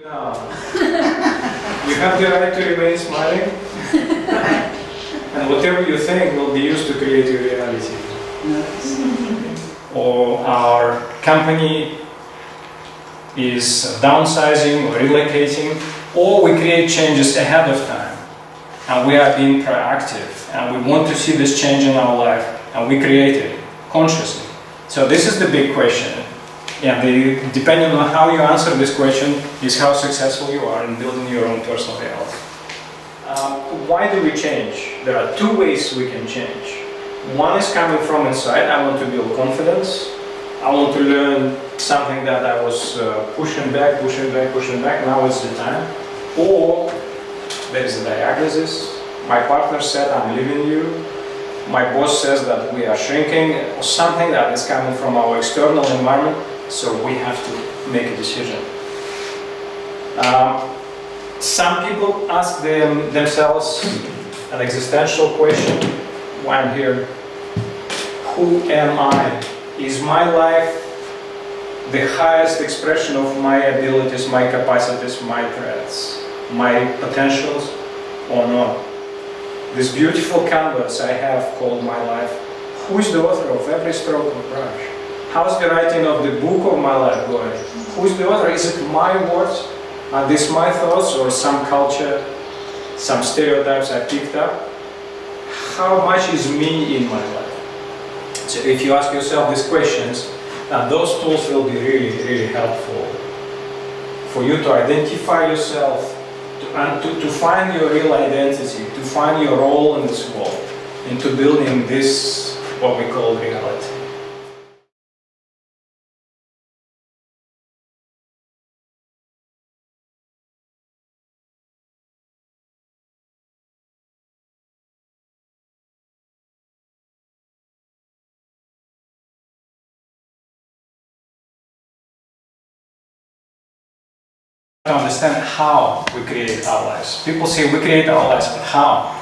Now, you have the right to remain smiling, and whatever you think will be used to create your reality. Or our company is downsizing or relocating, or we create changes ahead of time, and we are being proactive, and we want to see this change in our life, and we create it consciously. So this is the big question. Yeah, depending on how you answer this question is how successful you are in building your own personal reality. Why do we change? There are two ways we can change. One is coming from inside. I want to build confidence. I want to learn something that I was pushing back. Now is the time. Or there is a diagnosis. My partner said, I'm leaving you. My boss says that we are shrinking, or something that is coming from our external environment. So we have to make a decision. Some people ask themselves an existential question: why I'm here? Who am I? Is my life the highest expression of my abilities, my capacities, my threats, my potentials, or not? This beautiful canvas I have called my life. Who is the author of every stroke of brush? How's the writing of the book of my life going? Who's the author? Is it my words? Are these my thoughts, or some culture, some stereotypes I picked up? How much is me in my life? So if you ask yourself these questions, those tools will be really helpful for you to identify yourself, to find your real identity, to find your role in this world, into building this, what we call reality. To understand how we create our lives. People say we create our lives, but how?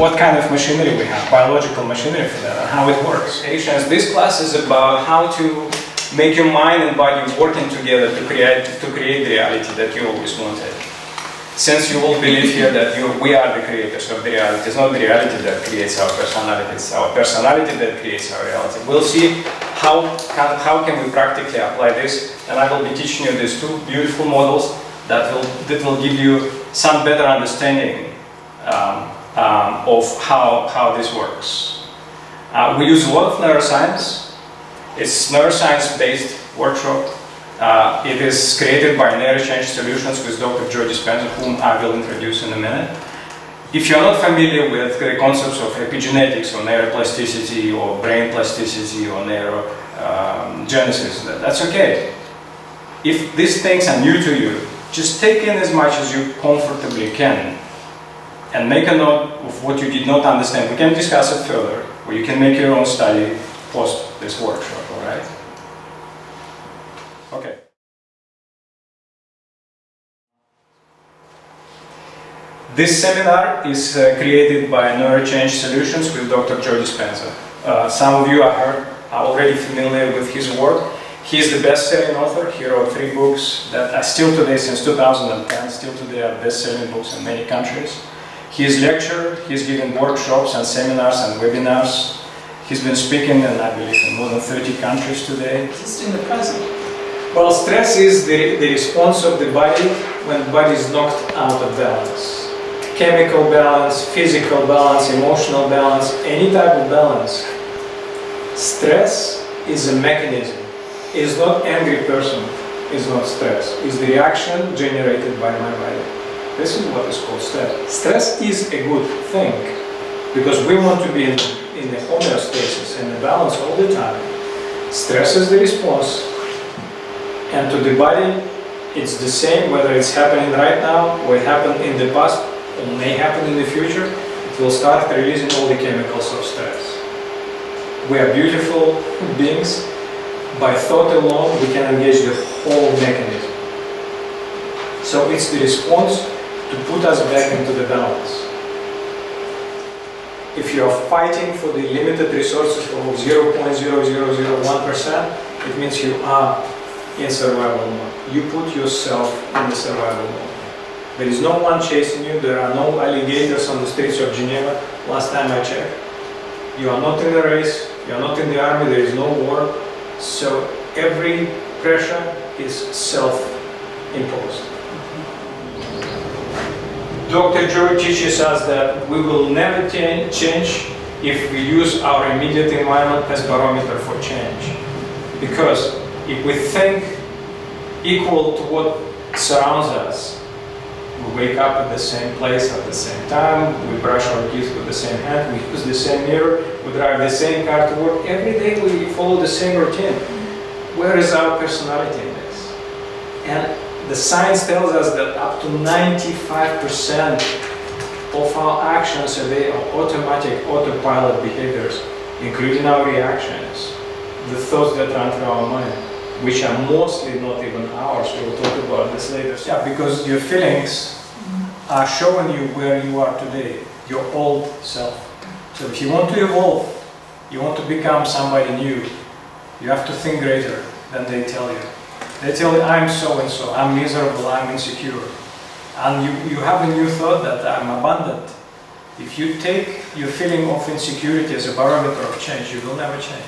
What kind of machinery we have, biological machinery for that, and how it works. This class is about how to make your mind and body working together to create the reality that you always wanted. Since you all believe here that we are the creators of the reality, it's not the reality that creates our personality, it's our personality that creates our reality. We'll see how can we practically apply this, and I will be teaching you these two beautiful models that will give you some better understanding of how this works. We use a lot of neuroscience. It's neuroscience-based workshop. It is created by NeuroChangeSolutions with Dr. Dispenza, whom I will introduce in a minute. If you're not familiar with the concepts of epigenetics or neuroplasticity or brain plasticity or neurogenesis, that's okay. If these things are new to you, just take in as much as you comfortably can and make a note of what you did not understand. We can discuss it further, or you can make your own study post this workshop, all right? Okay. This seminar is created by NeuroChangeSolutions with Dr. Dispenza. Some of you are already familiar with his work. He is the best-selling author. He wrote 3 books that are still today, since 2010, still today are best-selling books in many countries. He is lecturer, he's given workshops and seminars and webinars. He's been speaking in, I believe, in more than 30 countries today. Just in the present. Well, stress is the response of the body when the body is knocked out of balance. Chemical balance, physical balance, emotional balance, any type of balance. Stress is a mechanism. It's not angry person, it's not stress. It's the reaction generated by my body. This is what is called stress. Stress is a good thing because we want to be in the homeostasis and the balance all the time. Stress is the response, and to the body it's the same whether it's happening right now or it happened in the past or may happen in the future. It will start releasing all the chemicals of stress. We are beautiful beings. By thought alone, we can engage the whole mechanism. So it's the response to put us back into the balance. If you are fighting for the limited resources of 0.0001%, it means you are in survival mode. you put yourself in the survival mode. There is no one chasing you, there are no alligators on the streets of Geneva, last time I checked. You are not in a race, you are not in the army, there is no war. So every pressure is self-imposed. Dr. Joe teaches us that we will never change if we use our immediate environment as barometer for change. Because if we think equal to what surrounds us, we wake up at the same place at the same time, we brush our teeth with the same hand, we use the same mirror, we drive the same car to work, every day we follow the same routine. Where is our personality in this? And the science tells us that up to 95% of our actions today are automatic, autopilot behaviors, including our reactions, the thoughts that run through our mind, which are mostly not even ours. We'll talk about this later. Yeah, because your feelings are showing you where you are today, your old self. So if you want to evolve, you want to become somebody new, you have to think greater than they tell you. They tell you, I'm so-and-so, I'm miserable, I'm insecure. And you have a new thought that I'm abundant. If you take your feeling of insecurity as a barometer of change, you will never change.